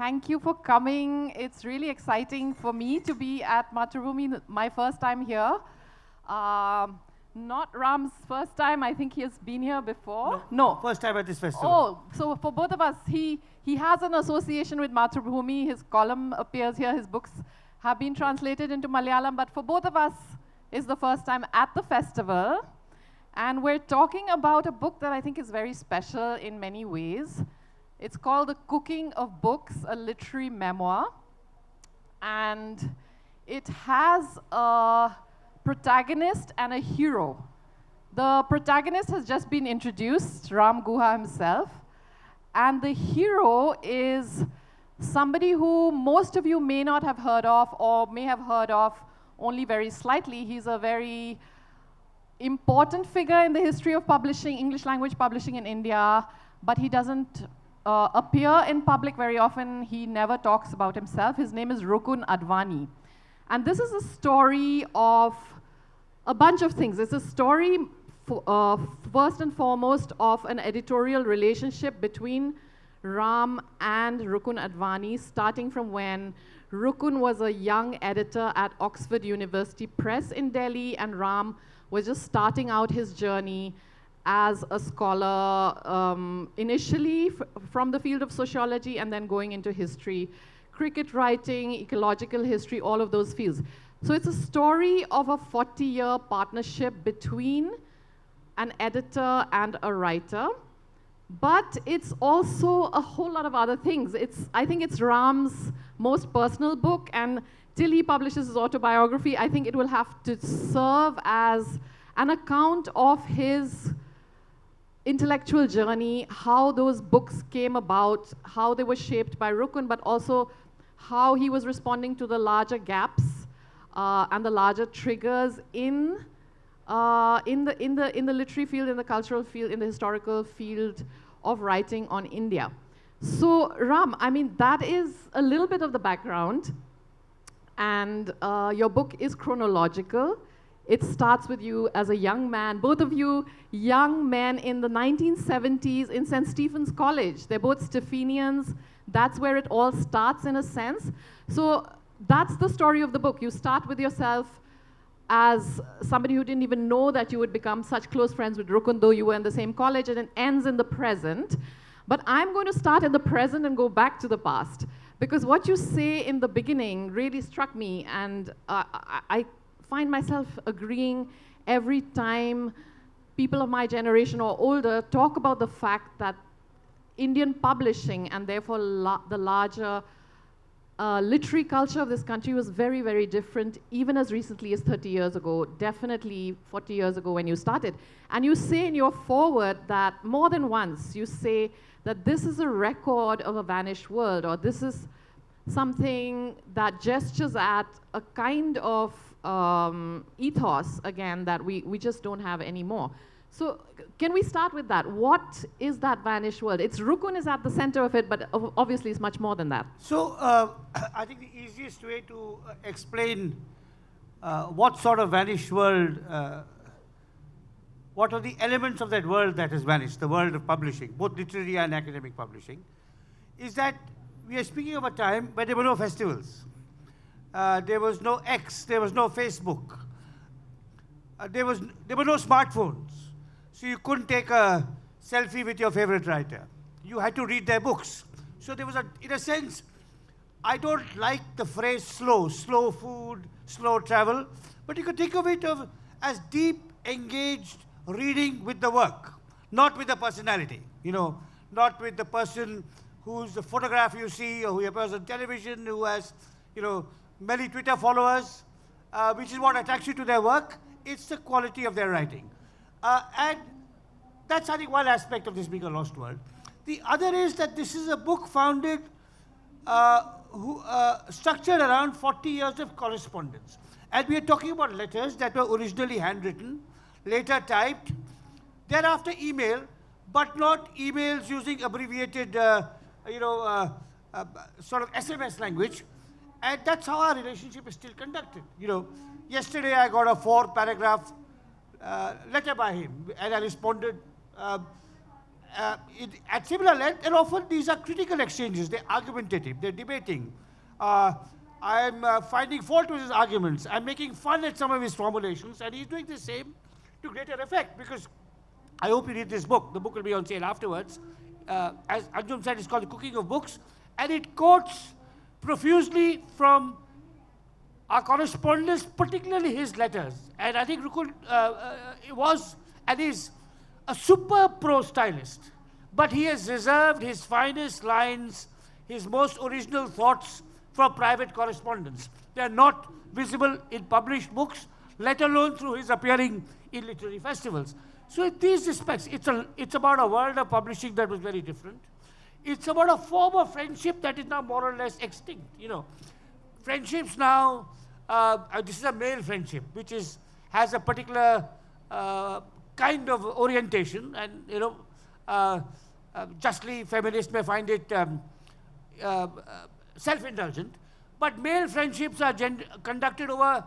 Thank you for coming. It's really exciting for me to be at Mathrubhumi, my first time here. Not Ram's first time. I think he has been here before. No. First time at this festival. Oh, so for both of us, he has an association with Mathrubhumi. His column appears here. His books have been translated into Malayalam. But for both of us, it's the first time at the festival. And we're talking about a book that I think is very special in many ways. It's called The Cooking of Books, a literary memoir. And it has a protagonist and a hero. The protagonist has just been introduced, Ram Guha himself. And the hero is somebody who most of you may not have heard of or may have heard of only very slightly. He's a very important figure in the history of publishing, English language publishing in India, but he doesn't appear in public very often. He never talks about himself. His name is Rukun Advani. And this is a story of a bunch of things. It's a story, first and foremost, of an editorial relationship between Ram and Rukun Advani, starting from when Rukun was a young editor at Oxford University Press in Delhi, and Ram was just starting out his journey as a scholar, initially from the field of sociology and then going into history, cricket writing, ecological history, all of those fields. So it's a story of a 40-year partnership between an editor and a writer, but it's also a whole lot of other things. I think it's Ram's most personal book, and till he publishes his autobiography, I think it will have to serve as an account of his intellectual journey, how those books came about, how they were shaped by Rukun, but also how he was responding to the larger gaps and the larger triggers in the literary field, in the cultural field, in the historical field of writing on India. So Ram, I mean, that is a little bit of the background, and your book is chronological. It starts with you as a young man, both of you young men in the 1970s in St. Stephen's College. They're both Stephenians. That's where it all starts in a sense. So that's the story of the book. You start with yourself as somebody who didn't even know that you would become such close friends with Rukun, though you were in the same college, and it ends in the present. But I'm going to start in the present and go back to the past, because what you say in the beginning really struck me, and I find myself agreeing every time people of my generation or older talk about the fact that Indian publishing, and therefore the larger literary culture of this country, was very, very different, even as recently as 30 years ago, definitely 40 years ago when you started. And you say in your foreword that more than once, you say that this is a record of a vanished world, or this is something that gestures at a kind of ethos, again, that we just don't have anymore. So can we start with that? What is that vanished world? Rukun is at the center of it, but obviously it's much more than that. So I think the easiest way to explain what sort of vanished world, what are the elements of that world that has vanished, the world of publishing, both literary and academic publishing, is that we are speaking of a time where there were no festivals. There was no X, there was no Facebook. There were no smartphones. So you couldn't take a selfie with your favorite writer. You had to read their books. So there was in a sense, I don't like the phrase slow food, slow travel, but you could think of it as deep, engaged reading with the work, not with the personality, not with the person whose the photograph you see, or who appears on television, who has, many Twitter followers, which is what attracts you to their work. It's the quality of their writing. And that's, I think, one aspect of this being a lost world. The other is that this is a book founded, structured around 40 years of correspondence. And we are talking about letters that were originally handwritten, later typed, thereafter email, but not emails using abbreviated, sort of SMS language. And that's how our relationship is still conducted. Yesterday I got a 4-paragraph letter by him, and I responded at similar length, and often these are critical exchanges. They're argumentative, they're debating. I'm finding fault with his arguments. I'm making fun at some of his formulations, and he's doing the same to greater effect, because I hope you read this book. The book will be on sale afterwards. As Anjum said, it's called The Cooking of Books, and it quotes profusely from our correspondence, particularly his letters. And I think Rukun was and is a super pro stylist, but he has reserved his finest lines, his most original thoughts for private correspondence. They are not visible in published books, let alone through his appearing in literary festivals. So in these respects, it's about a world of publishing that was very different. It's about a form of friendship that is now more or less extinct. You know, friendships now, this is a male friendship, which has a particular kind of orientation, and you know, justly feminists may find it self-indulgent, but male friendships are conducted over,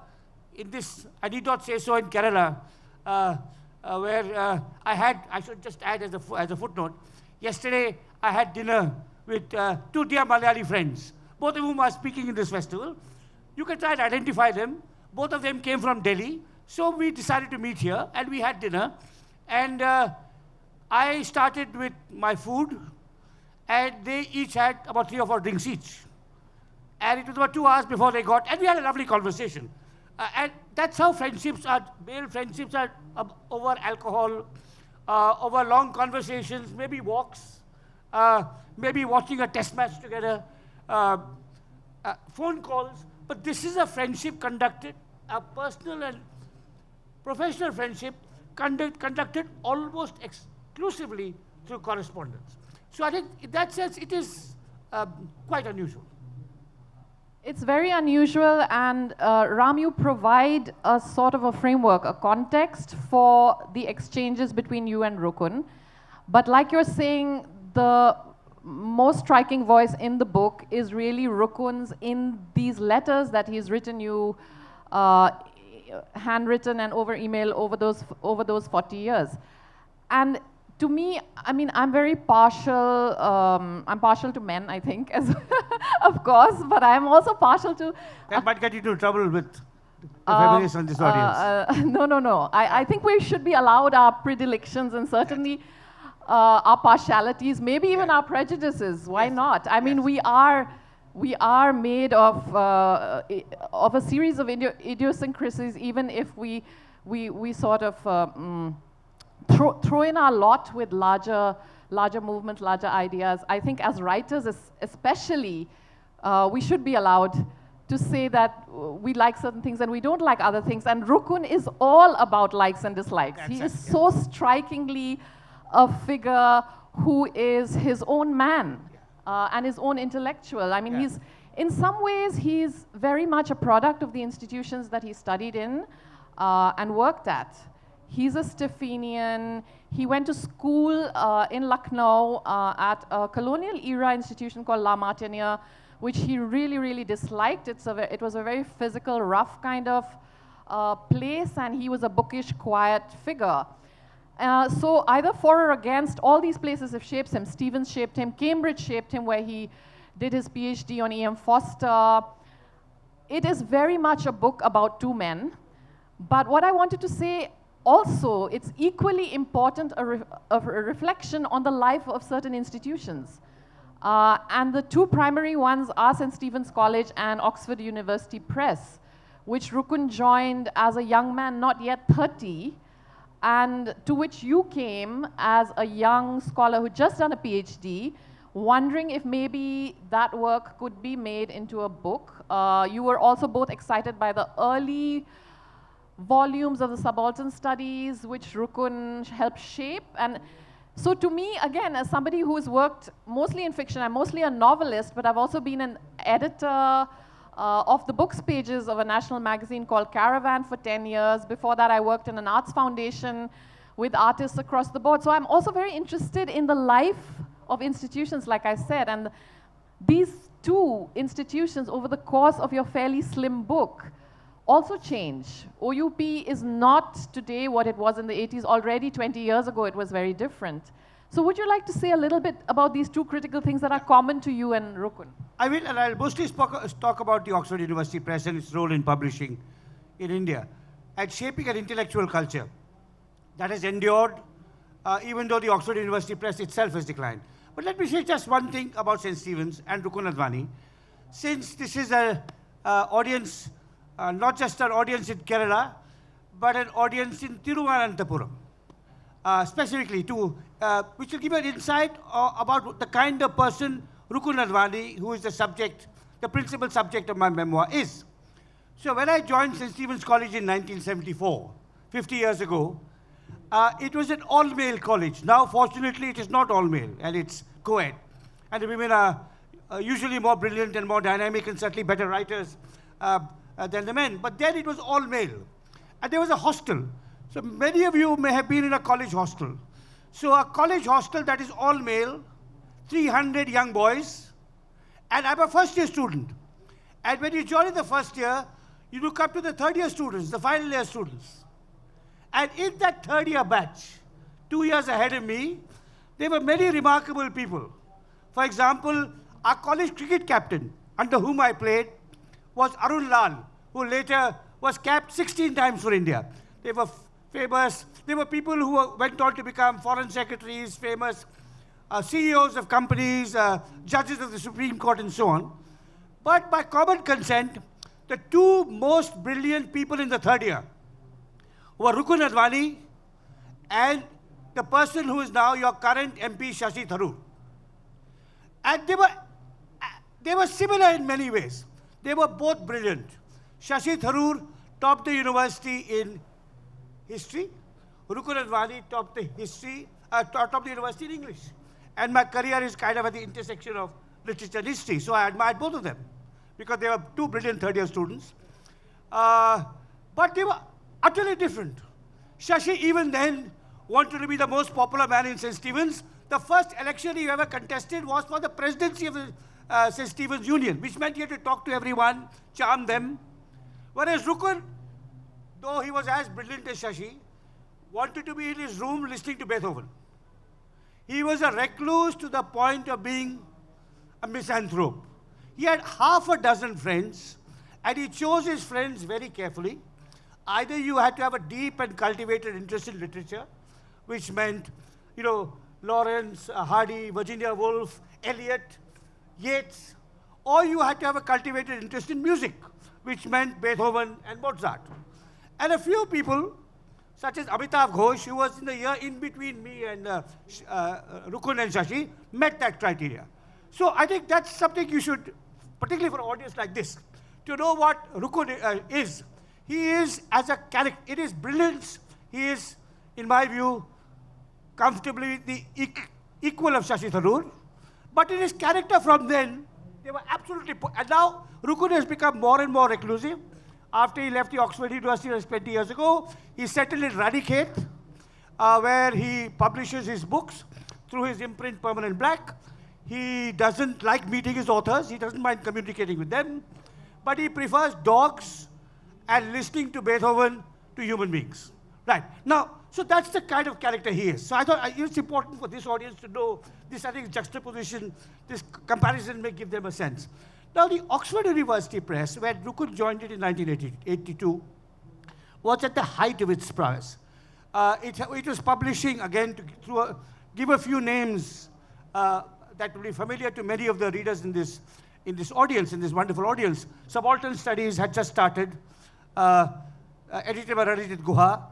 in this, I need not say so, in Kerala, where I should just add as a footnote, yesterday I had dinner with two dear Malayali friends, both of whom are speaking in this festival. You can try and identify them. Both of them came from Delhi, so we decided to meet here, and we had dinner. And I started with my food, and they each had about 3 or 4 drinks each. And it was about 2 hours before they got, and we had a lovely conversation. And that's how friendships are, male friendships are over alcohol, over long conversations, maybe walks, maybe watching a test match together, phone calls. But this is a friendship conducted, a personal and professional friendship conducted almost exclusively through correspondence. So I think in that sense, it is quite unusual. It's very unusual, and Ram, you provide a sort of a framework, a context for the exchanges between you and Rukun. But like you're saying, the most striking voice in the book is really Rukun's in these letters that he's written you, handwritten and over email over those 40 years. And to me, I mean, I'm very partial. I'm partial to men, I think, as of course, but I'm also partial to. That might get you into trouble with the feminists on this audience. No. I think we should be allowed our predilections and certainly our partialities, maybe even our prejudices. Why not? I mean, we are made of a series of idiosyncrasies, even if we sort of throw in our lot with larger movements, larger ideas. I think as writers, especially, we should be allowed to say that we like certain things and we don't like other things. And Rukun is all about likes and dislikes. He is so strikingly a figure who is his own man and his own intellectual. I mean, in some ways, he's very much a product of the institutions that he studied in and worked at. He's a Stephenian. He went to school in Lucknow at a colonial era institution called La Martiniere, which he really, really disliked. It was a very physical, rough kind of place, and he was a bookish, quiet figure. So either for or against, all these places have shaped him. Stevens shaped him. Cambridge shaped him, where he did his PhD on E.M. Foster. It is very much a book about two men. But what I wanted to say also, it's equally important a reflection on the life of certain institutions. And the two primary ones are St. Stephen's College and Oxford University Press, which Rukun joined as a young man, not yet 30, and to which you came as a young scholar who just done a PhD, wondering if maybe that work could be made into a book. You were also both excited by the early volumes of the subaltern studies, which Rukun helped shape. And so to me, again, as somebody who's worked mostly in fiction, I'm mostly a novelist, but I've also been an editor of the books pages of a national magazine called Caravan for 10 years. Before that, I worked in an arts foundation with artists across the board. So I'm also very interested in the life of institutions, like I said. And these two institutions, over the course of your fairly slim book, also change. OUP is not today what it was in the 80s. Already 20 years ago, it was very different. So would you like to say a little bit about these two critical things that are common to you and Rukun? I will, and I'll mostly talk about the Oxford University Press and its role in publishing in India and shaping an intellectual culture that has endured even though the Oxford University Press itself has declined. But let me say just one thing about St. Stephen's and Rukun Advani. Since this is an audience, not just an audience in Kerala, but an audience in Thiruvananthapuram, specifically which will give you an insight about the kind of person Rukun Advani, who is the principal subject of my memoir, is. So when I joined St. Stephen's College in 1974, 50 years ago, it was an all-male college. Now, fortunately, it is not all-male, and it's co-ed. And the women are usually more brilliant and more dynamic and certainly better writers than the men. But then it was all-male. And there was a hostel. So many of you may have been in a college hostel. So a college hostel that is all-male, 300 young boys, and I'm a first-year student. And when you join in the first year, you look up to the third-year students, the final-year students. And in that third-year batch, 2 years ahead of me, there were many remarkable people. For example, our college cricket captain, under whom I played, was Arun Lal, who later was capped 16 times for India. They were famous. There were people who went on to become foreign secretaries, famous CEOs of companies, judges of the Supreme Court, and so on. But by common consent, the two most brilliant people in the third year were Rukun Advani and the person who is now your current MP, Shashi Tharoor. And they were similar in many ways. They were both brilliant. Shashi Tharoor topped the university in history. Rukun Advani topped the university in English. And my career is kind of at the intersection of literature and history. So I admired both of them because they were two brilliant third-year students. But they were utterly different. Shashi even then wanted to be the most popular man in St. Stephen's. The first election he ever contested was for the presidency of the St. Stephen's Union, which meant he had to talk to everyone, charm them. Whereas Rukun, though he was as brilliant as Shashi, wanted to be in his room listening to Beethoven. He was a recluse to the point of being a misanthrope. He had half a dozen friends, and he chose his friends very carefully. Either you had to have a deep and cultivated interest in literature, which meant, Lawrence, Hardy, Virginia Woolf, Eliot, Yeats, or you had to have a cultivated interest in music, which meant Beethoven and Mozart. And a few people, such as Amitav Ghosh, who was in the year in between me and Rukun and Shashi, met that criteria. So I think that's something you should, particularly for an audience like this, to know what Rukun is. He is, as a character, it is brilliance. He is, in my view, comfortably the equal of Shashi Tharoor. But in his character from then, they were absolutely... And now, Rukun has become more and more reclusive. After he left the Oxford University 20 years ago, he settled in Radicate, where he publishes his books through his imprint Permanent Black. He doesn't like meeting his authors. He doesn't mind communicating with them. But he prefers dogs and listening to Beethoven to human beings. Right. Now, so that's the kind of character he is. So I thought it's important for this audience to know this, I think, juxtaposition, this comparison may give them a sense. Now, the Oxford University Press, where Rukun joined it in 1982, was at the height of its prowess. It was publishing, again, to give a few names that will be familiar to many of the readers in this audience, in this wonderful audience. Subaltern Studies had just started, edited by Ramachandra Guha.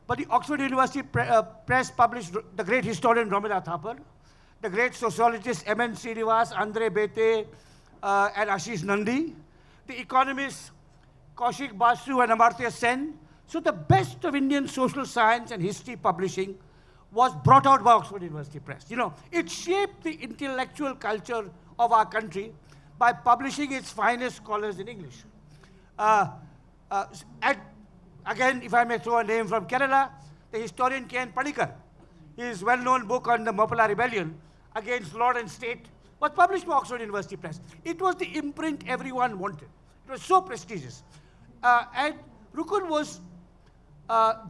But the Oxford University Press published the great historian Ramanatha Thapar, the great sociologists M.N. Srinivas, Andre Bete, and Ashish Nandi, the economists Kaushik Basu and Amartya Sen. So the best of Indian social science and history publishing was brought out by Oxford University Press. It shaped the intellectual culture of our country by publishing its finest scholars in English. Again, if I may throw a name from Kerala, the historian K.N. Padikar, his well-known book on the Mappala Rebellion against Lord and State was published by Oxford University Press. It was the imprint everyone wanted. It was so prestigious. And Rukun was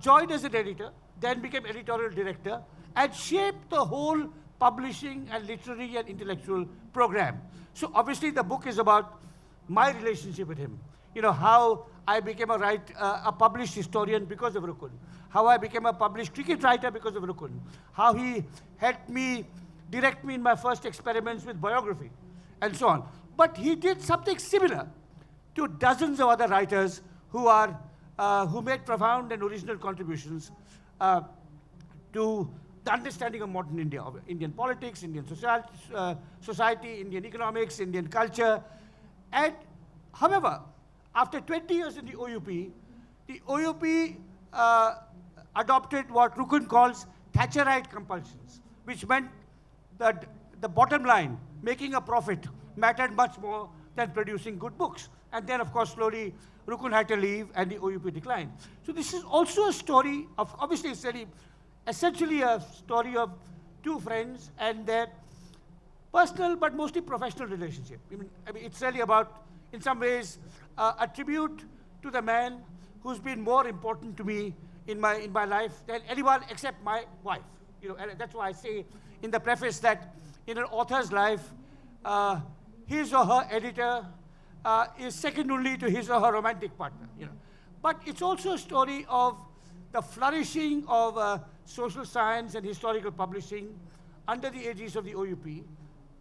joined as an editor, then became editorial director, and shaped the whole publishing and literary and intellectual program. So obviously the book is about my relationship with him. You know, how I became a published historian because of Rukun, how I became a published cricket writer because of Rukun, how he helped me, direct me in my first experiments with biography, and so on. But he did something similar to dozens of other writers who made profound and original contributions to the understanding of modern India, of Indian politics, Indian society, Indian economics, Indian culture. And however, after 20 years in the OUP adopted what Rukun calls Thatcherite compulsions, which meant that the bottom line, making a profit, mattered much more than producing good books. And then, of course, slowly, Rukun had to leave and the OUP declined. So this is also a story of, obviously, it's essentially a story of two friends and their personal but mostly professional relationship. I mean, it's really about, in some ways, a tribute to the man who's been more important to me in my life than anyone except my wife. You know, and that's why I say in the preface that in an author's life, his or her editor is second only to his or her romantic partner. You know, but it's also a story of the flourishing of social science and historical publishing under the aegis of the OUP,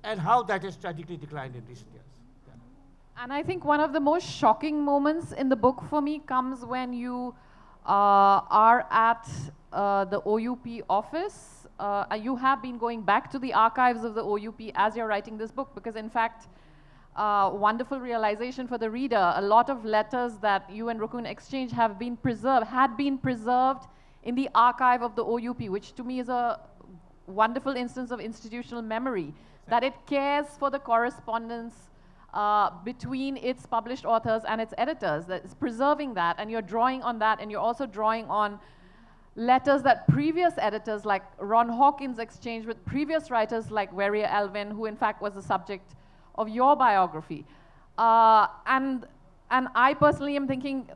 and how that has tragically declined in recent years. Yeah. And I think one of the most shocking moments in the book for me comes when you are at the OUP office. You have been going back to the archives of the OUP as you're writing this book, because in fact, wonderful realization for the reader, a lot of letters that you and Rukun exchanged had been preserved in the archive of the OUP, which to me is a wonderful instance of institutional memory, that it cares for the correspondence between its published authors and its editors, that it's preserving that, and you're drawing on that, and you're also drawing on letters that previous editors like Ron Hawkins exchanged with previous writers like Varia Alvin, who in fact was the subject of your biography. And I personally am thinking,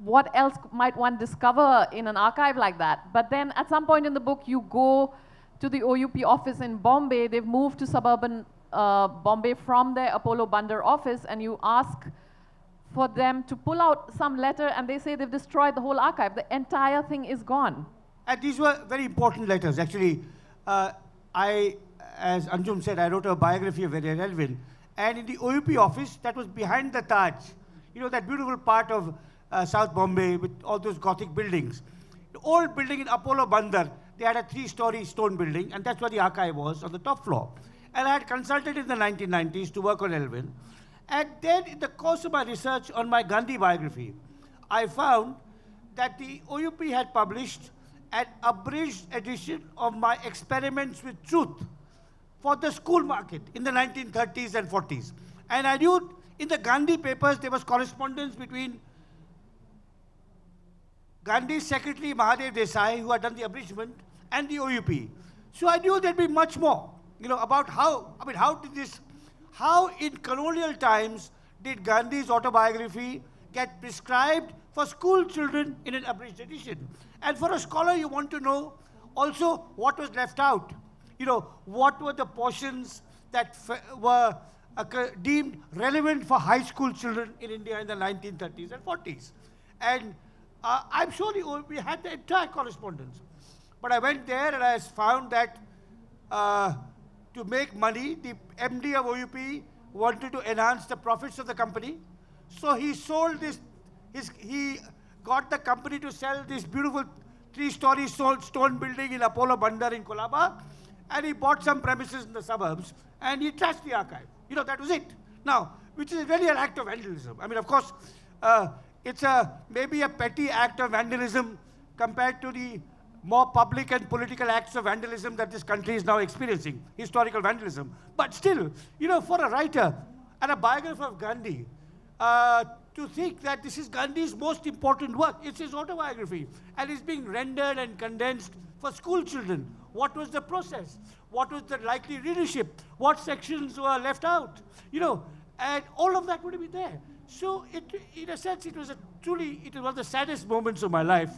what else might one discover in an archive like that? But then at some point in the book, you go to the OUP office in Bombay. They've moved to suburban Bombay from their Apollo Bandar office, and you ask for them to pull out some letter, and they say they've destroyed the whole archive. The entire thing is gone. And these were very important letters. Actually, as Anjum said, I wrote a biography of Varia Alvin. And in the OUP office, that was behind the Taj, you know, that beautiful part of South Bombay with all those Gothic buildings. The old building in Apollo Bandar, they had a 3-story stone building, and that's where the archive was, on the top floor. And I had consulted in the 1990s to work on Alvin. And then in the course of my research on my Gandhi biography, I found that the OUP had published an abridged edition of my Experiments with Truth for the school market in the 1930s and 40s. And I knew in the Gandhi papers there was correspondence between Gandhi's secretary Mahadev Desai, who had done the abridgment, and the OUP. So I knew there'd be much more, you know, about how in colonial times did Gandhi's autobiography get prescribed for school children in an abridged edition. And for a scholar, you want to know also what was left out. You know, what were the portions that were deemed relevant for high school children in India in the 1930s and 40s. And I'm sure we had the entire correspondence. But I went there and I found that to make money, the MD of OUP wanted to enhance the profits of the company. So he sold this, he got the company to sell this beautiful 3-story stone building in Apollo Bandar in Colaba, and he bought some premises in the suburbs, and he trashed the archive. You know, that was it. Now, which is really an act of vandalism. I mean, of course, it's maybe a petty act of vandalism compared to the more public and political acts of vandalism that this country is now experiencing, historical vandalism. But still, you know, for a writer and a biographer of Gandhi, to think that this is Gandhi's most important work, it's his autobiography, and it's being rendered and condensed for school children. What was the process? What was the likely readership? What sections were left out? You know, and all of that would be there. So, in a sense, it was one of the saddest moments of my life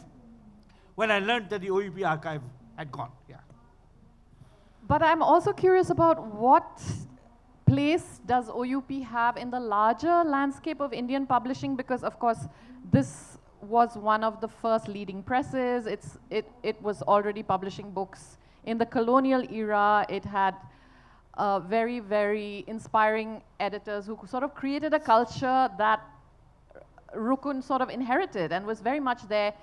when I learned that the OUP archive had gone. Yeah. But I'm also curious about what place does OUP have in the larger landscape of Indian publishing? Because of course, this was one of the first leading presses. It was already publishing books in the colonial era. It had very, very inspiring editors who sort of created a culture that Rukun sort of inherited and was very much there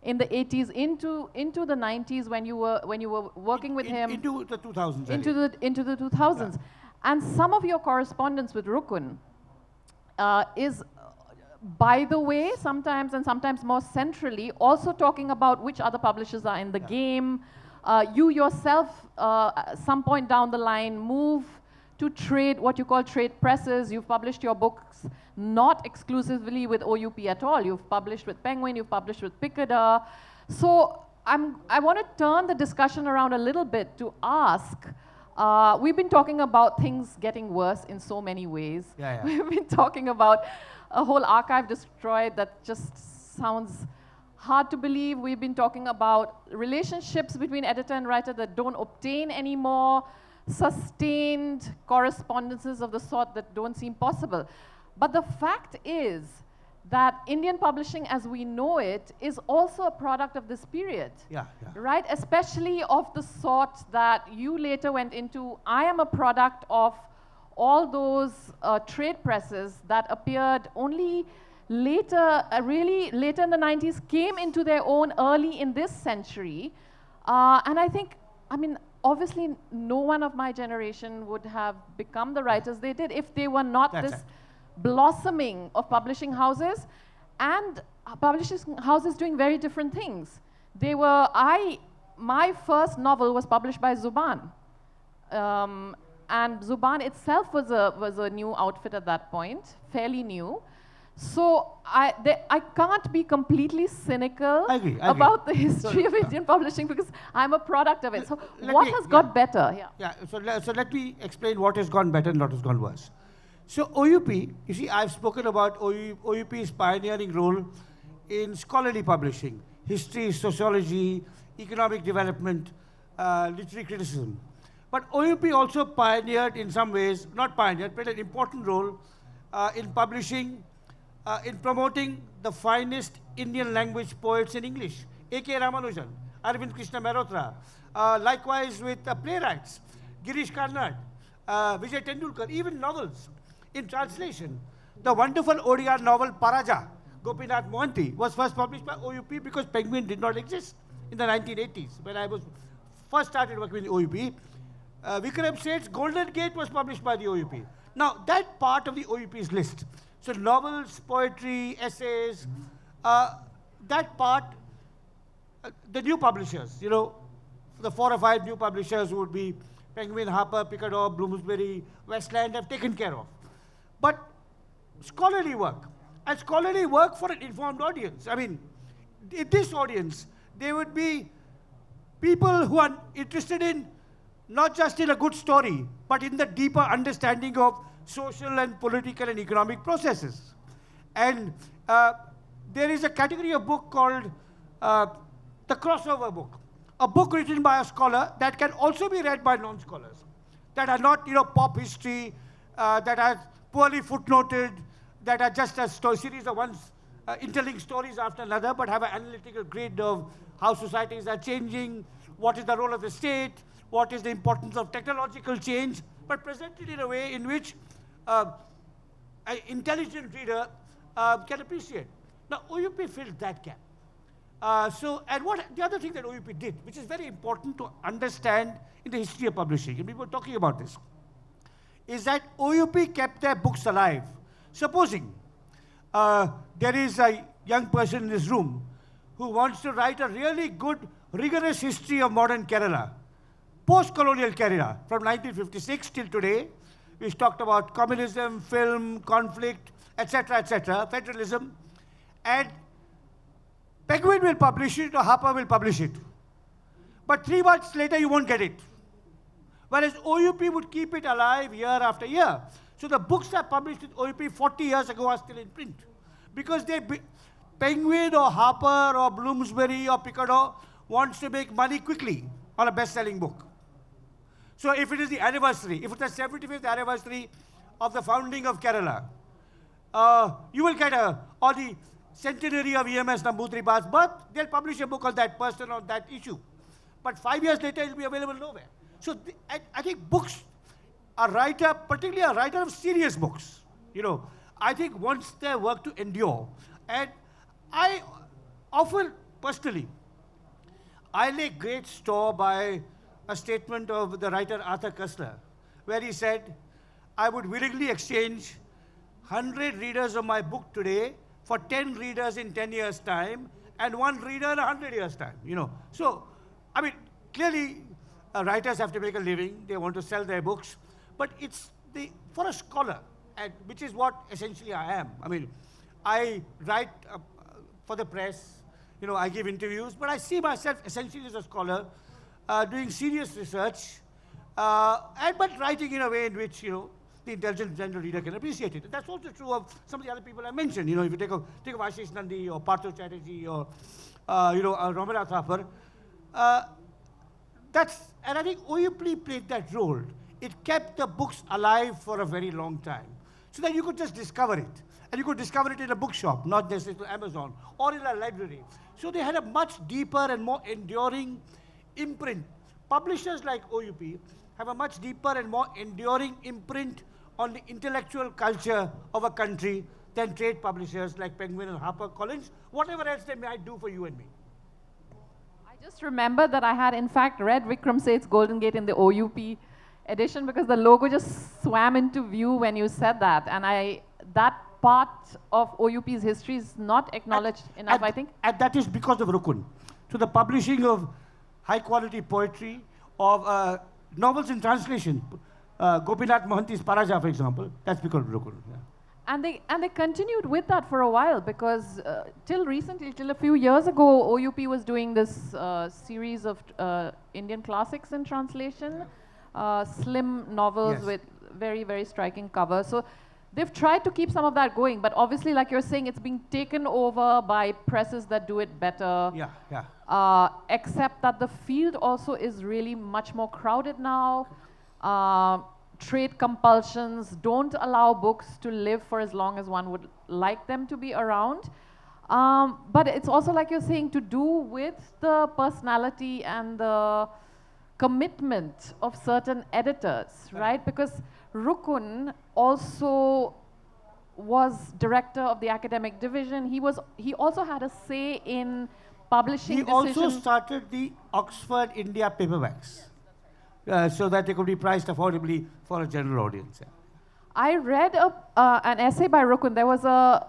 in the 80s into the 90s when you were working with him into the 2000s. into the 2000s. Yeah. And some of your correspondence with Rukun is, by the way, sometimes and sometimes more centrally, also talking about which other publishers are in the game. You yourself, some point down the line, move to trade, what you call trade presses. You've published your books not exclusively with OUP at all. You've published with Penguin, you've published with Picador. So I want to turn the discussion around a little bit to ask, we've been talking about things getting worse in so many ways. Yeah. We've been talking about a whole archive destroyed that just sounds hard to believe. We've been talking about relationships between editor and writer that don't obtain anymore, sustained correspondences of the sort that don't seem possible. But the fact is that Indian publishing as we know it is also a product of this period. Yeah. Right? Especially of the sort that you later went into. I am a product of all those trade presses that appeared only later, really later in the 90s, came into their own early in this century. And I think, obviously no one of my generation would have become the writers they did if they were not this blossoming of publishing houses, and publishing houses doing very different things. They were, my first novel was published by Zuban. And Zuban itself was a new outfit at that point, fairly new. So I can't be completely cynical I agree. about the history of Indian publishing because I'm a product of it. So what has got better? So let me explain what has gone better and what has gone worse. So OUP, you see, I've spoken about OUP's pioneering role in scholarly publishing, history, sociology, economic development, literary criticism. But OUP also pioneered in some ways, not pioneered, played an important role in publishing, in promoting the finest Indian language poets in English. A.K. Ramanujan, Arvind Krishna Mehrotra, likewise with playwrights, Girish Karnad, Vijay Tendulkar, even novels in translation. The wonderful ODR novel Paraja, Gopinath Mohanty, was first published by OUP because Penguin did not exist in the 1980s when I was first started working with OUP. Vikram Seth's Golden Gate was published by the OUP. Now, that part of the OUP's list, so novels, poetry, essays, that part, the new publishers, the 4 or 5 new publishers would be Penguin, Harper, Picador, Bloomsbury, Westland have taken care of. But scholarly work, and scholarly work for an informed audience. In this audience, there would be people who are interested in not just in a good story, but in the deeper understanding of social and political and economic processes. And there is a category of book called the crossover book, a book written by a scholar that can also be read by non-scholars, that are not, pop history, that are poorly footnoted, that are just a series of interlinked stories after another, but have an analytical grid of how societies are changing, what is the role of the state, what is the importance of technological change, but presented in a way in which an intelligent reader can appreciate. Now, OUP filled that gap. And the other thing that OUP did, which is very important to understand in the history of publishing, and we were talking about this, is that OUP kept their books alive. Supposing there is a young person in this room who wants to write a really good, rigorous history of modern Kerala, post-colonial Kerala, from 1956 till today. We've talked about communism, film, conflict, etc., federalism. And Penguin will publish it or Harper will publish it. But 3 months later, you won't get it. Whereas OUP would keep it alive year after year. So the books that are published with OUP 40 years ago are still in print. Because Penguin or Harper or Bloomsbury or Picador wants to make money quickly on a best-selling book. So if it is the anniversary, if it's the 75th anniversary of the founding of Kerala, you will get or the centenary of EMS Namboothiri's birth, they'll publish a book on that person, on that issue. But 5 years later, it'll be available nowhere. So I think books, a writer, particularly a writer of serious books, I think wants their work to endure. And I often, personally, I lay great store by a statement of the writer Arthur Koestler, where he said, I would willingly exchange 100 readers of my book today for 10 readers in 10 years' time and 1 reader in 100 years' time, So, I mean, clearly, writers have to make a living. They want to sell their books. But it's for a scholar, which is what essentially I am. I mean, I write for the press, I give interviews, but I see myself essentially as a scholar, doing serious research, but writing in a way in which, the intelligent general reader can appreciate it. And that's also true of some of the other people I mentioned. If you take a Ashish Nandi or Partho Chatterjee or, Ramanath Thapar, and I think OUP played that role. It kept the books alive for a very long time, so that you could just discover it. And you could discover it in a bookshop, not necessarily to Amazon, or in a library. So they had a much deeper and more enduring imprint. Publishers like OUP have a much deeper and more enduring imprint on the intellectual culture of a country than trade publishers like Penguin and HarperCollins, whatever else they might do for you and me. I just remember that I had, in fact, read Vikram Seth's Golden Gate in the OUP edition because the logo just swam into view when you said that. And that part of OUP's history is not acknowledged enough, I think. And that is because of Rukun. So the publishing of high-quality poetry, of novels in translation, Gopinath Mohanty's Paraja, for example, that's because of Rukun. Yeah. And they continued with that for a while because till recently, till a few years ago, OUP was doing this series of Indian classics in translation, slim novels with very, very striking covers. So they've tried to keep some of that going, but obviously, like you're saying, it's being taken over by presses that do it better. Except that the field also is really much more crowded now. Trade compulsions don't allow books to live for as long as one would like them to be around. But it's also, like you're saying, to do with the personality and the commitment of certain editors, right? Because Rukun also was director of the academic division. He also had a say in publishing decisions. He also started the Oxford India paperbacks. So that they could be priced affordably for a general audience. Yeah. I read an essay by Rukun. There was a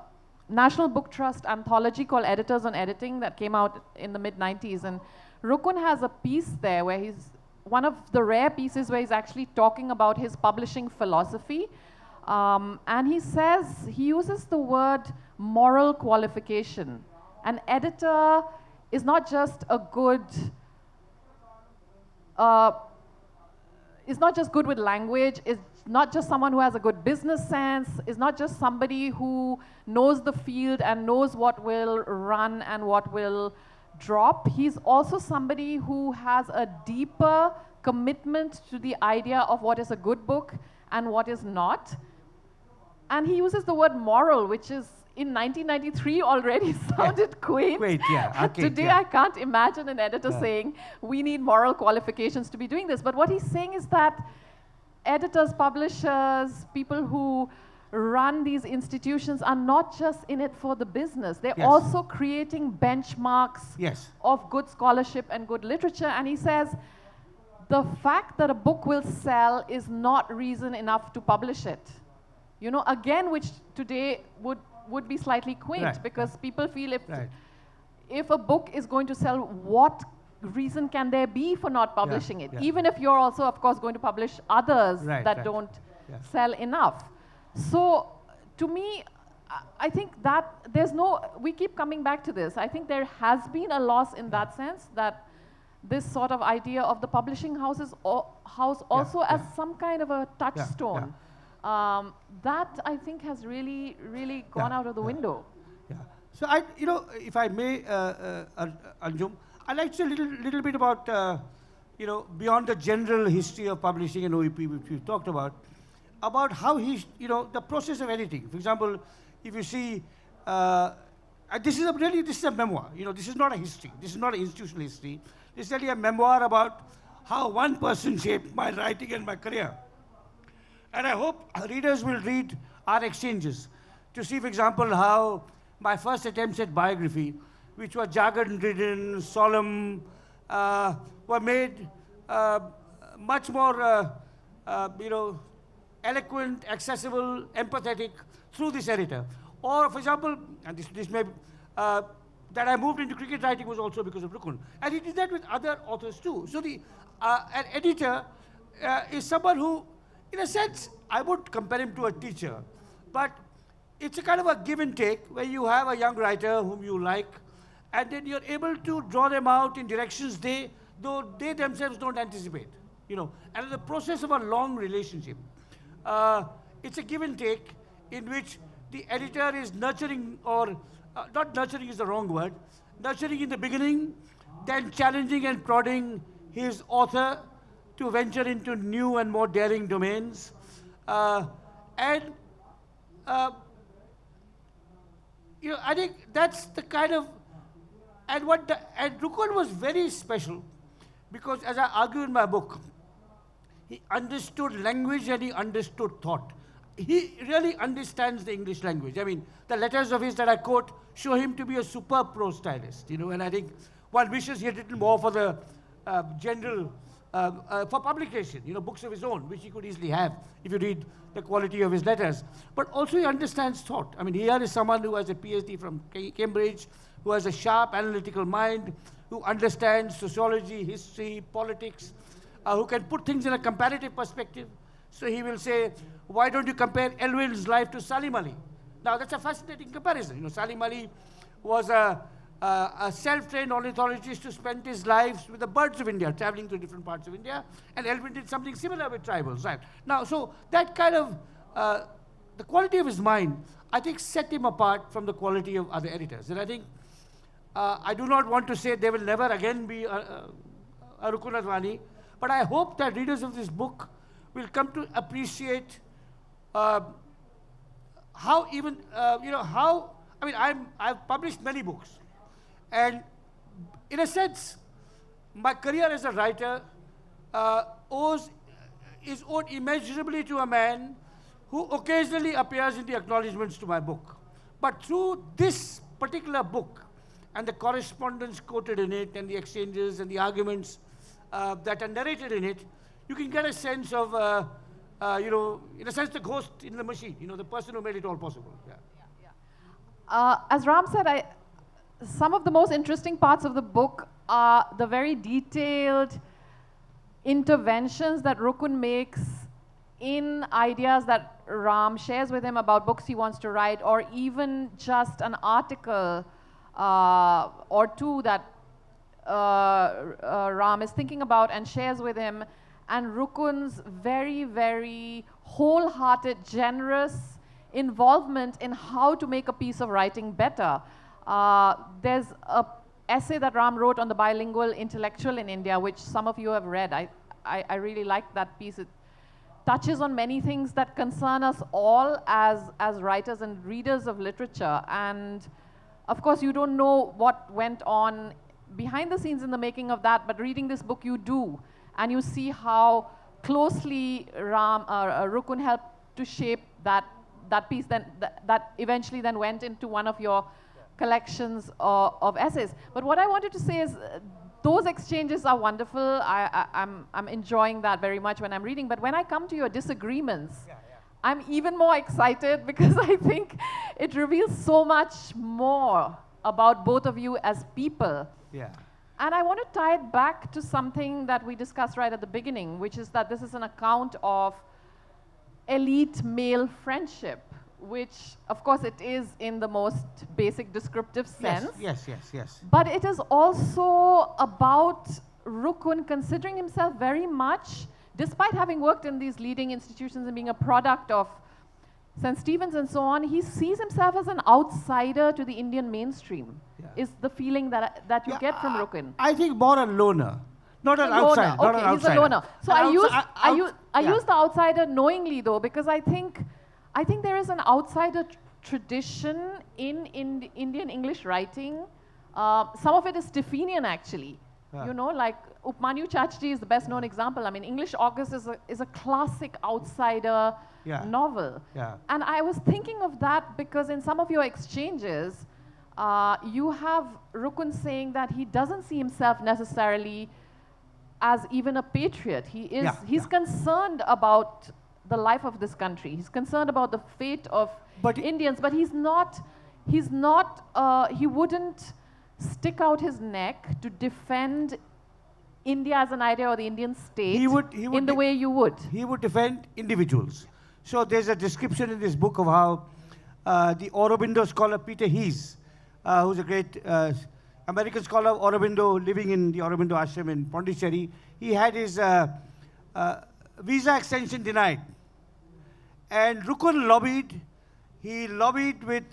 National Book Trust anthology called Editors on Editing that came out in the mid-90s. And Rukun has a piece there where he's one of the rare pieces where he's actually talking about his publishing philosophy. And he says, he uses the word moral qualification. An editor is not just a good is not just good with language, is not just someone who has a good business sense, is not just somebody who knows the field and knows what will run and what will drop. He's also somebody who has a deeper commitment to the idea of what is a good book and what is not. And he uses the word moral, which is in 1993 already sounded quaint. Today I can't imagine an editor saying, we need moral qualifications to be doing this. But what he's saying is that editors, publishers, people who run these institutions are not just in it for the business. They're also creating benchmarks of good scholarship and good literature. And he says, the fact that a book will sell is not reason enough to publish it. Again, which today would be slightly quaint because people feel if a book is going to sell, what reason can there be for not publishing it? Even if you're also, of course, going to publish others that don't sell enough. So to me, I think that we keep coming back to this. I think there has been a loss in that sense, that this sort of idea of the publishing house also as some kind of a touchstone. That I think has really, really gone out of the window. So if I may, Anjum, I'd like to say a little bit about, beyond the general history of publishing and OEP, which we've talked about how the process of editing. For example, if you see, this is a memoir. This is not a history. This is not an institutional history. This is really a memoir about how one person shaped my writing and my career. And I hope readers will read our exchanges to see, for example, how my first attempts at biography, which were jargon-ridden, solemn, were made much more, eloquent, accessible, empathetic through this editor. Or, for example, and this may that I moved into cricket writing was also because of Rukun. And he did that with other authors too. So an editor is someone who, in a sense, I would compare him to a teacher. But it's a kind of a give and take where you have a young writer whom you like, and then you're able to draw them out in directions though they themselves don't anticipate. And in the process of a long relationship, it's a give and take in which the editor is nurturing, or not nurturing is the wrong word, nurturing in the beginning, then challenging and prodding his author to venture into new and more daring domains. I think that's the kind of, and Rukun was very special because, as I argue in my book, he understood language and he understood thought. He really understands the English language. I mean, the letters of his that I quote show him to be a superb prose stylist, and I think one wishes he had written more for the general, for publication, books of his own, which he could easily have if you read the quality of his letters. But also he understands thought. I mean, here is someone who has a PhD from Cambridge, who has a sharp analytical mind, who understands sociology, history, politics, who can put things in a comparative perspective. So he will say, why don't you compare Elwin's life to Salim Ali? Now that's a fascinating comparison. Salim Ali was a self-trained ornithologist who spent his lives with the birds of India, traveling to different parts of India, and Elwin did something similar with tribals. Right? Now, so that kind of, the quality of his mind, I think set him apart from the quality of other editors. And I think, I do not want to say there will never again be a Rukun Advani, but I hope that readers of this book will come to appreciate how even, I've published many books. And in a sense, my career as a writer is owed immeasurably to a man who occasionally appears in the acknowledgements to my book. But through this particular book and the correspondence quoted in it and the exchanges and the arguments that are narrated in it, you can get a sense of, in a sense, the ghost in the machine, the person who made it all possible. Yeah. As Ram said, some of the most interesting parts of the book are the very detailed interventions that Rukun makes in ideas that Ram shares with him about books he wants to write, or even just an article or two that Ram is thinking about and shares with him, and Rukun's very, very wholehearted, generous involvement in how to make a piece of writing better. There's an essay that Ram wrote on the bilingual intellectual in India, which some of you have read. I really like that piece. It touches on many things that concern us all as writers and readers of literature. And of course, you don't know what went on behind the scenes in the making of that, but reading this book, you do. And you see how closely Rukun helped to shape that piece that eventually then went into one of your collections of essays. But what I wanted to say is those exchanges are wonderful. I'm enjoying that very much when I'm reading. But when I come to your disagreements, I'm even more excited because I think it reveals so much more about both of you as people. Yeah. And I want to tie it back to something that we discussed right at the beginning, which is that this is an account of elite male friendship, which, of course, it is in the most basic descriptive sense. Yes. But it is also about Rukun considering himself very much, despite having worked in these leading institutions and being a product of St. Stephen's and so on, he sees himself as an outsider to the Indian mainstream, is the feeling that you get from Rukun. I think more a loner. Not an loner. outsider. Not Okay, an he's a outsider. loner. So I Yeah. use the outsider knowingly though, because I think there is an outsider tradition in Indian English writing. Some of it is Stephenian actually. Yeah. You know, like Upmanyu Chatterjee is the best known example. I mean, English August is a classic outsider Yeah. novel. Yeah. And I was thinking of that because in some of your exchanges, you have Rukun saying that he doesn't see himself necessarily as even a patriot. He's concerned about the life of this country. He's concerned about the fate of Indians, but he wouldn't stick out his neck to defend India as an idea or the Indian state in the way you would. He would defend individuals. So there's a description in this book of how the Aurobindo scholar Peter Hees, who's a great American scholar of Aurobindo living in the Aurobindo ashram in Pondicherry, he had his visa extension denied. And Rukun lobbied. He lobbied with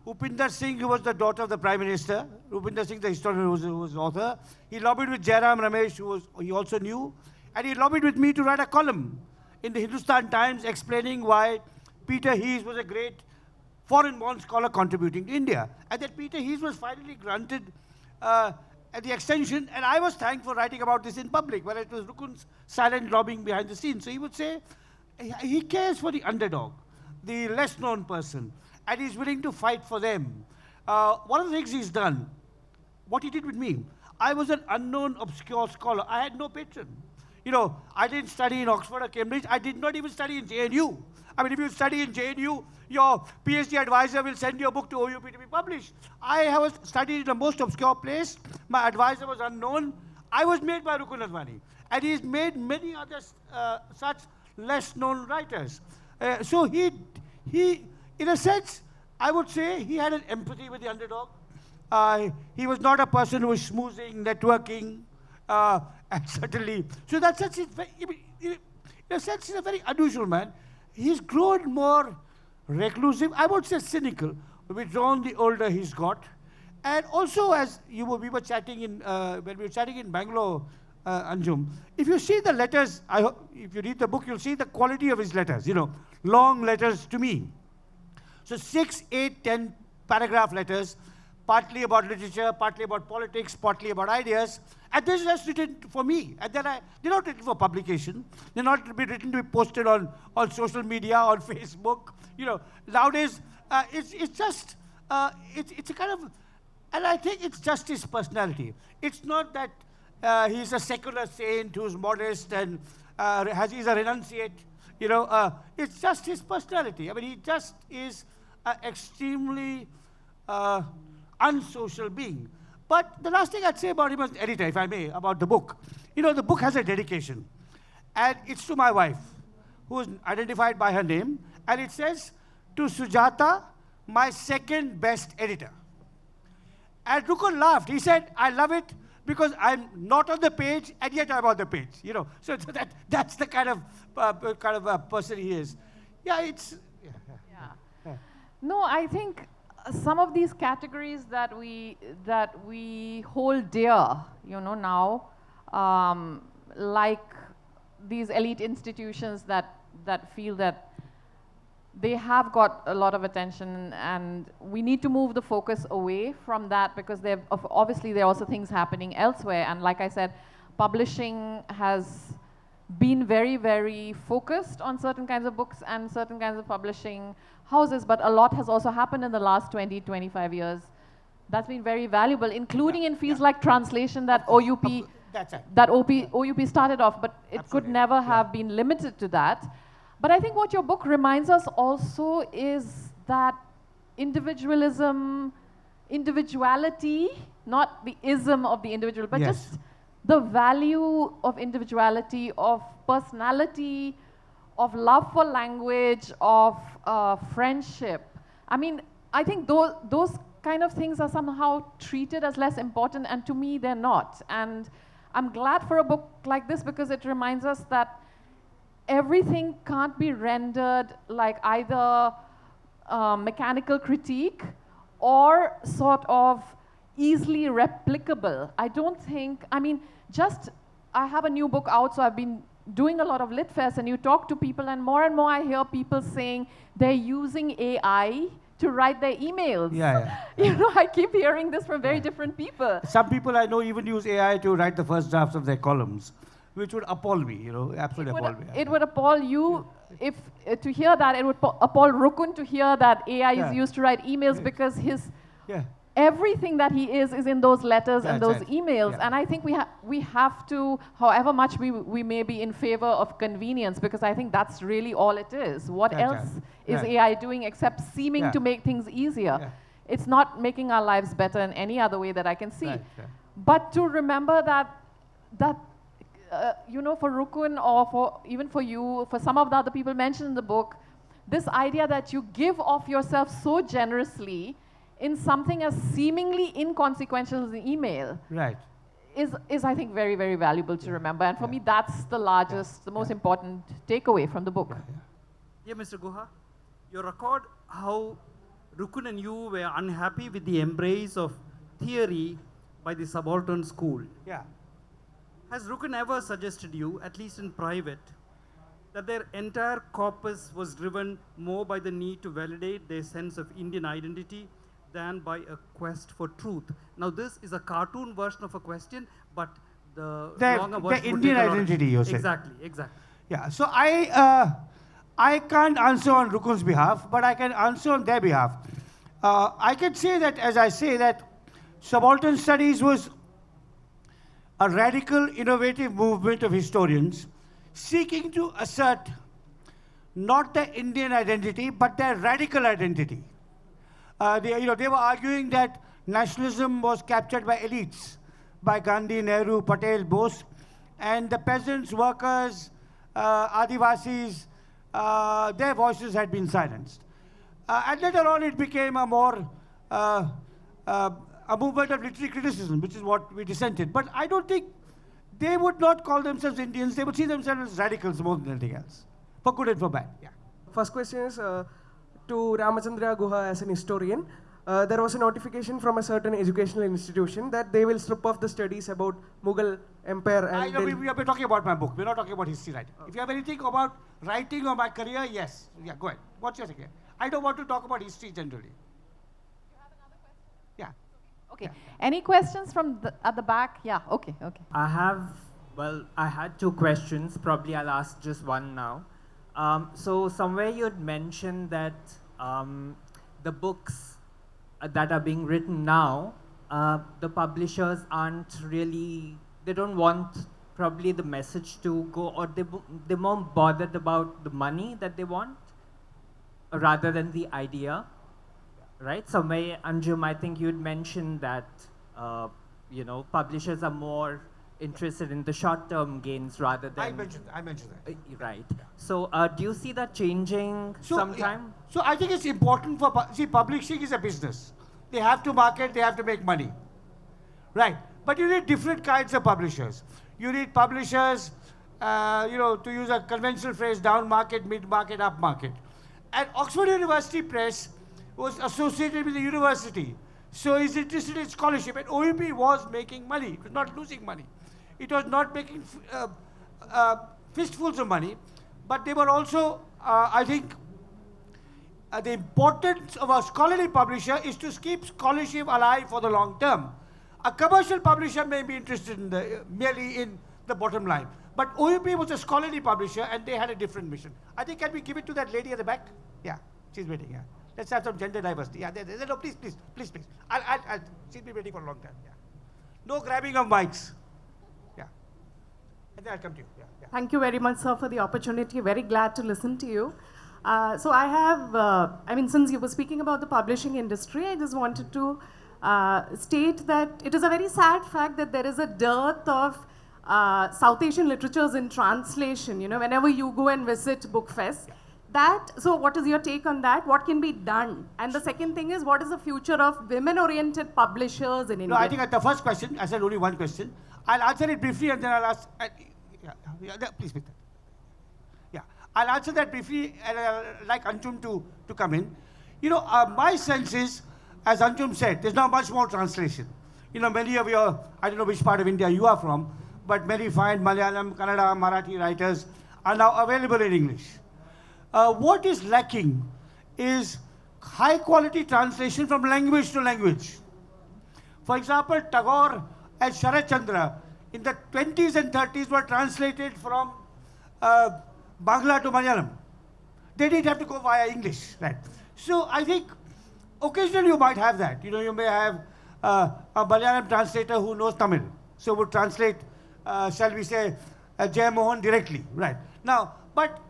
Upinder Singh, who was the daughter of the Prime Minister. Upinder Singh, the historian who was author. He lobbied with Jairam Ramesh, he also knew. And he lobbied with me to write a column in the Hindustan Times explaining why Peter Hees was a great foreign-born scholar contributing to India. And that Peter Hees was finally granted at the extension, and I was thanked for writing about this in public, where it was Rukun's silent lobbying behind the scenes. So he would say, he cares for the underdog, the less-known person, and he's willing to fight for them. One of the things he's done, what he did with me, I was an unknown, obscure scholar. I had no patron. You know, I didn't study in Oxford or Cambridge. I did not even study in JNU. I mean, if you study in JNU, your PhD advisor will send you a book to OUP to be published. I was studied in the most obscure place. My advisor was unknown. I was made by Rukun Advani. And he's made many other such less-known writers. So he, in a sense, I would say he had an empathy with the underdog. He was not a person who was schmoozing, networking, and certainly. So that's such in a sense, he's a very unusual man. He's grown more reclusive, I would say cynical, withdrawn the older he's got. And also, as we were chatting in, when we were chatting in Bangalore, Anjum, if you see the letters, if you read the book, you'll see the quality of his letters, you know, long letters to me. So 6, 8, 10 paragraph letters, partly about literature, partly about politics, partly about ideas. And this is just written for me. And then they're not written for publication. They're not written to be posted on social media, on Facebook. You know, nowadays, it's just, it's a kind of, and I think it's just his personality. It's not that he's a secular saint who's modest and he's a renunciate. You know, it's just his personality. I mean, he just is an extremely unsocial being. But the last thing I'd say about him as editor, if I may, about the book. You know, the book has a dedication. And it's to my wife, who is identified by her name. And it says, to Sujata, my second best editor. And Rukun laughed. He said, I love it because I'm not on the page, and yet I'm on the page. You know, so that's the kind of person he is. Yeah, it's... Yeah. No, I think some of these categories that we hold dear, you know, now, like these elite institutions that feel that they have got a lot of attention, and we need to move the focus away from that, because obviously there are also things happening elsewhere. And like I said, publishing has been very, very focused on certain kinds of books and certain kinds of publishing houses, but a lot has also happened in the last 20, 25 years. That's been very valuable, including in fields like translation that OUP, OUP started off, but it could never have been limited to that. But I think what your book reminds us also is that individualism, individuality, not the ism of the individual, but just the value of individuality, of personality, of love for language, of friendship. I mean, I think those kind of things are somehow treated as less important, and to me they're not. And I'm glad for a book like this, because it reminds us that everything can't be rendered like either mechanical critique or sort of easily replicable. I don't think, I mean, I have a new book out, so I've been doing a lot of lit fest, and you talk to people, and more I hear people saying they're using AI to write their emails. Yeah. You know, I keep hearing this from very different people. Some people I know even use AI to write the first drafts of their columns, which would appall me, you know, absolutely appall me. It would appall you if to hear that. It would appall Rukun to hear that AI is used to write emails because his everything that he is in those letters and those emails. And I think we have to, however much we may be in favor of convenience, because I think that's really all it is. What else is AI doing except seeming to make things easier? It's not making our lives better in any other way that I can see. But to remember that you know, for Rukun or even for you, for some of the other people mentioned in the book, this idea that you give of yourself so generously in something as seemingly inconsequential as an email is I think very, very valuable to remember. And for me, that's the largest, the most important takeaway from the book. Yeah, Mr. Guha, you record how Rukun and you were unhappy with the embrace of theory by the subaltern school. Has Rukun ever suggested you, at least in private, that their entire corpus was driven more by the need to validate their sense of Indian identity than by a quest for truth? Now, this is a cartoon version of a question, but the longer version the Indian identity, you say. Exactly. Yeah, so I can't answer on Rukun's behalf, but I can answer on their behalf. I can say that, as I say, that subaltern studies was a radical, innovative movement of historians seeking to assert not their Indian identity, but their radical identity. They were arguing that nationalism was captured by elites, by Gandhi, Nehru, Patel, Bose, and the peasants, workers, Adivasis, their voices had been silenced. And later on, it became a more a movement of literary criticism, which is what we dissented. But I don't think they would not call themselves Indians. They would see themselves as radicals more than anything else, for good and for bad. First question is to Ramachandra Guha as an historian. There was a notification from a certain educational institution that they will strip off the studies about Mughal Empire. And we are talking about my book. We're not talking about history writing. If you have anything about writing or my career, yes. Yeah, go ahead. What's your second? I don't want to talk about history generally. You have another question? Yeah. Okay. Any questions from at the back? Yeah. Okay. I had two questions. Probably I'll ask just one now. So somewhere you'd mentioned that the books that are being written now, the publishers aren't really, they don't want probably the message to go, or they're more bothered about the money that they want rather than the idea, right? Somewhere, Anjum, I think you'd mentioned that, publishers are more interested in the short-term gains rather than... I mentioned that. Right. So do you see that changing sometime? So I think it's important for, publishing is a business. They have to market, they have to make money. Right. But you need different kinds of publishers. You need publishers, to use a conventional phrase, down market, mid market, up market. And Oxford University Press was associated with the university. So it's interested in scholarship. And OUP was making money. It was not losing money. It was not making fistfuls of money. But they were also, I think, the importance of a scholarly publisher is to keep scholarship alive for the long term. A commercial publisher may be interested in merely in the bottom line. But OUP was a scholarly publisher and they had a different mission. I think, can we give it to that lady at the back? Yeah, she's waiting, yeah. Let's have some gender diversity. Yeah, no, please. She'll be waiting for a long time, yeah. No grabbing of mics. Yeah. And then I'll come to you, yeah. Thank you very much, sir, for the opportunity. Very glad to listen to you. So I have, since you were speaking about the publishing industry, I just wanted to state that it is a very sad fact that there is a dearth of South Asian literatures in translation, whenever you go and visit Bookfest. So what is your take on that? What can be done? And the second thing is, what is the future of women-oriented publishers in India? No, I think at the first question, I said only one question. I'll answer it briefly and then I'll ask, please speak that. Yeah, I'll answer that briefly and I'd like Anjum to come in. My sense is, as Anjum said, there's not much more translation. Many of your, I don't know which part of India you are from, but many fine Malayalam, Kannada, Marathi writers are now available in English. What is lacking is high quality translation from language to language. For example, Tagore and Sharat Chandra in the 20s and 30s were translated from Bangla to Malayalam. They didn't have to go via English, right? So I think occasionally you might have that. You may have a Malayalam translator who knows Tamil, so would translate, shall we say, Jay Mohan directly, right? Now, but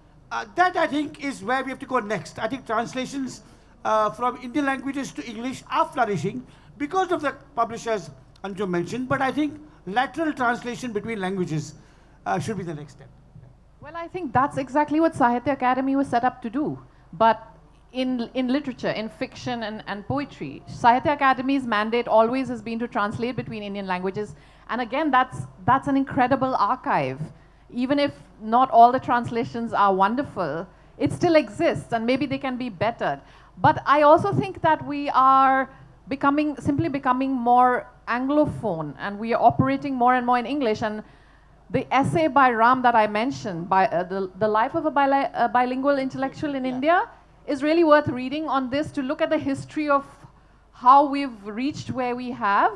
that I think is where we have to go next. I think translations from Indian languages to English are flourishing because of the publishers Anjum mentioned, but I think lateral translation between languages should be the next step. Well, I think that's exactly what Sahitya Academy was set up to do. But in literature, in fiction and poetry, Sahitya Academy's mandate always has been to translate between Indian languages. And again, that's an incredible archive. Even if not all the translations are wonderful, it still exists and maybe they can be bettered. But I also think that we are simply becoming more Anglophone and we are operating more and more in English. And the essay by Ram that I mentioned, by the life of a bilingual intellectual in India, is really worth reading on this, to look at the history of how we've reached where we have,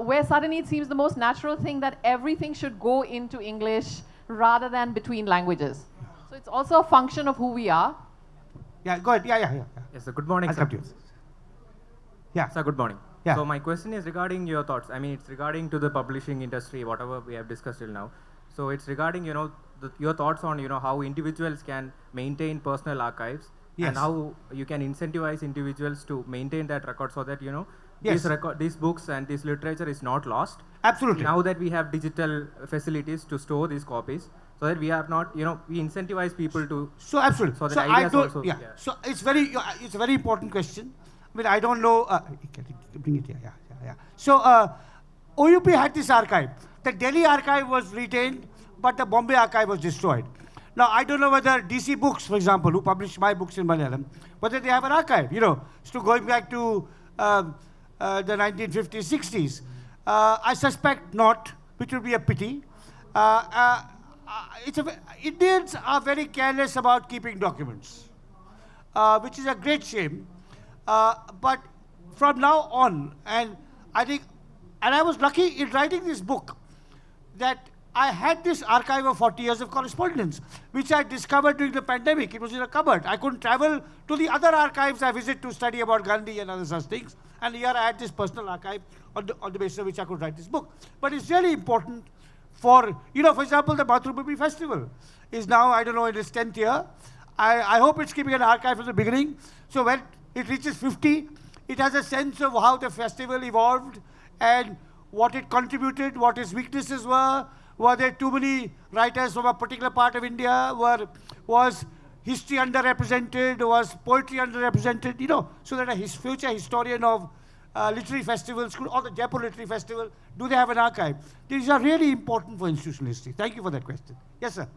where suddenly it seems the most natural thing that everything should go into English rather than between languages. So it's also a function of who we are. Yeah, go ahead. Yeah. Yes, sir. Good morning, I'll sir. come to you. Yeah. Sir, good morning. Yeah. So my question is regarding your thoughts. I mean, it's regarding to the publishing industry, whatever we have discussed till now. So it's regarding, your thoughts on, how individuals can maintain personal archives. Yes. And how you can incentivize individuals to maintain that record so that, Yes. these books and this literature is not lost. Absolutely. Now that we have digital facilities to store these copies, so that we have not, we incentivize people to. So absolutely. So that So ideas also. yeah. So it's a very important question. I mean, I don't know. Bring it here. Yeah. So OUP had this archive. The Delhi archive was retained, but the Bombay archive was destroyed. Now, I don't know whether DC Books, for example, who published my books in Malayalam, whether they have an archive, so going back to the 1950s, 60s. I suspect not, which would be a pity. Indians are very careless about keeping documents, which is a great shame. But from now on, and I was lucky in writing this book that I had this archive of 40 years of correspondence, which I discovered during the pandemic. It was in a cupboard. I couldn't travel to the other archives I visit to study about Gandhi and other such things. And here I had this personal archive on the basis of which I could write this book. But it's really important for example, the Mathrubhumi Festival is now, I don't know, in its 10th year. I hope it's keeping an archive from the beginning. So when it reaches 50, it has a sense of how the festival evolved and what it contributed, what its weaknesses were. Were there too many writers from a particular part of India? Was history underrepresented? Was poetry underrepresented? So that a future historian of literary festivals, or the Jaipur Literary Festival, do they have an archive? These are really important for institutional history. Thank you for that question. Yes, sir.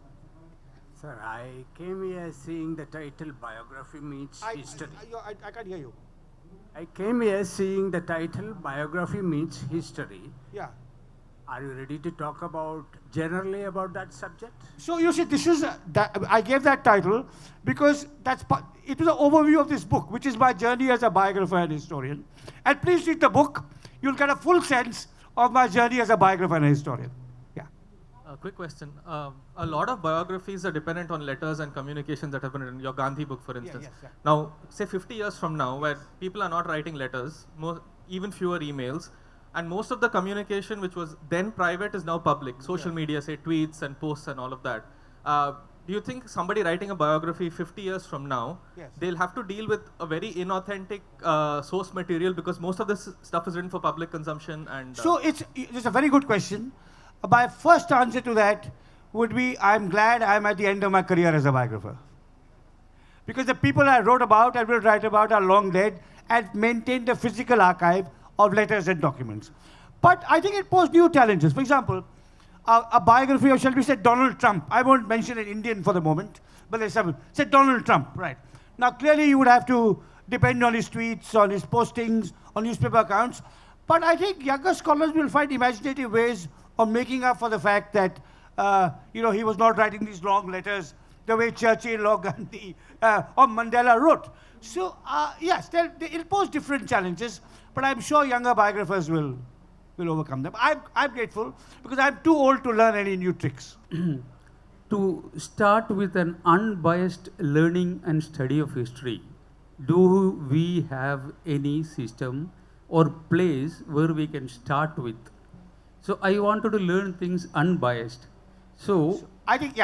Sir, I came here seeing the title Biography Meets History. I can't hear you. I came here seeing the title Biography Meets History. Yeah. Are you ready to talk generally about that subject? So you see, I gave that title because it was an overview of this book, which is my journey as a biographer and historian. And please read the book. You'll get a full sense of my journey as a biographer and a historian. Yeah. A quick question. A lot of biographies are dependent on letters and communications that have been written. Your Gandhi book, for instance. Yeah. Now, say 50 years from now, where people are not writing letters, even fewer emails, and most of the communication which was then private is now public. Social media, say tweets and posts and all of that. Do you think somebody writing a biography 50 years from now, they'll have to deal with a very inauthentic source material because most of this stuff is written for public consumption? And So it's a very good question. My first answer to that would be, I'm glad I'm at the end of my career as a biographer. Because the people I wrote about and will write about are long dead and maintained a physical archive of letters and documents. But I think it posed new challenges. For example, a biography of, shall we say, Donald Trump. I won't mention an Indian for the moment, but let's say Donald Trump, right? Now, clearly you would have to depend on his tweets, on his postings, on newspaper accounts. But I think younger scholars will find imaginative ways of making up for the fact that, he was not writing these long letters the way Churchill or Gandhi or Mandela wrote. So, yes, it'll pose different challenges, but I'm sure younger biographers will overcome them. I'm grateful because I'm too old to learn any new tricks. To start with an unbiased learning and study of history, do we have any system or place where we can start with? So I wanted to learn things unbiased. So I think,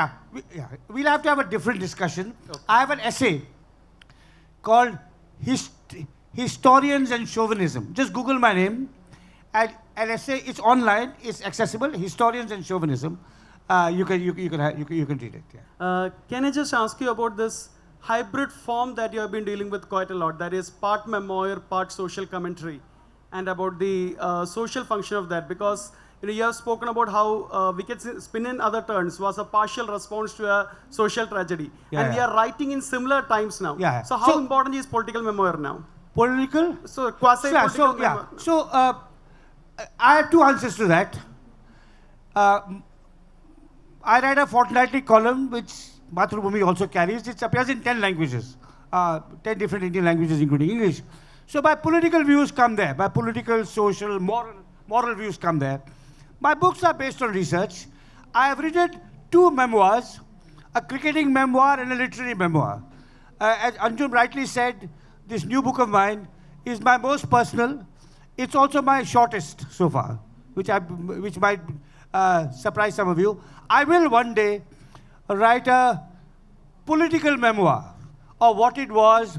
we'll have to have a different discussion. Okay. I have an essay called Historians and Chauvinism. Just Google my name, and an essay. It's online. It's accessible. Historians and Chauvinism. You can read it. Yeah. Can I just ask you about this hybrid form that you have been dealing with quite a lot? That is part memoir, part social commentary, and about the social function of that. Because you have spoken about how Wicked Spin in Other Turns was a partial response to a social tragedy. We are writing in similar times now. So how important is political memoir now? Political? So quasi-political memoir. So I have two answers to that. I write a fortnightly column which Mathrubhumi also carries. It appears in 10 languages, 10 different Indian languages including English. So my political views come there. My political, social, moral views come there. My books are based on research. I have written 2 memoirs, a cricketing memoir and a literary memoir. As Anjum rightly said, this new book of mine is my most personal. It's also my shortest so far, which might surprise some of you. I will one day write a political memoir of what it was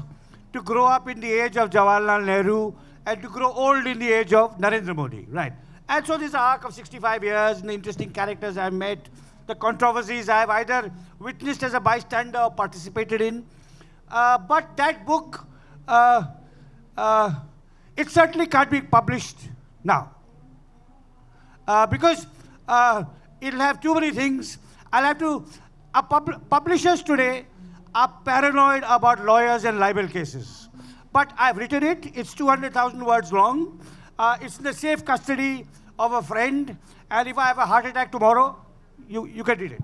to grow up in the age of Jawaharlal Nehru and to grow old in the age of Narendra Modi, right? And so this is an arc of 65 years, and the interesting characters I've met, the controversies I've either witnessed as a bystander or participated in. But that book, it certainly can't be published now. Because it'll have too many things. Publishers today are paranoid about lawyers and libel cases. But I've written it. It's 200,000 words long. It's in the safe custody of a friend. And if I have a heart attack tomorrow, you can read it.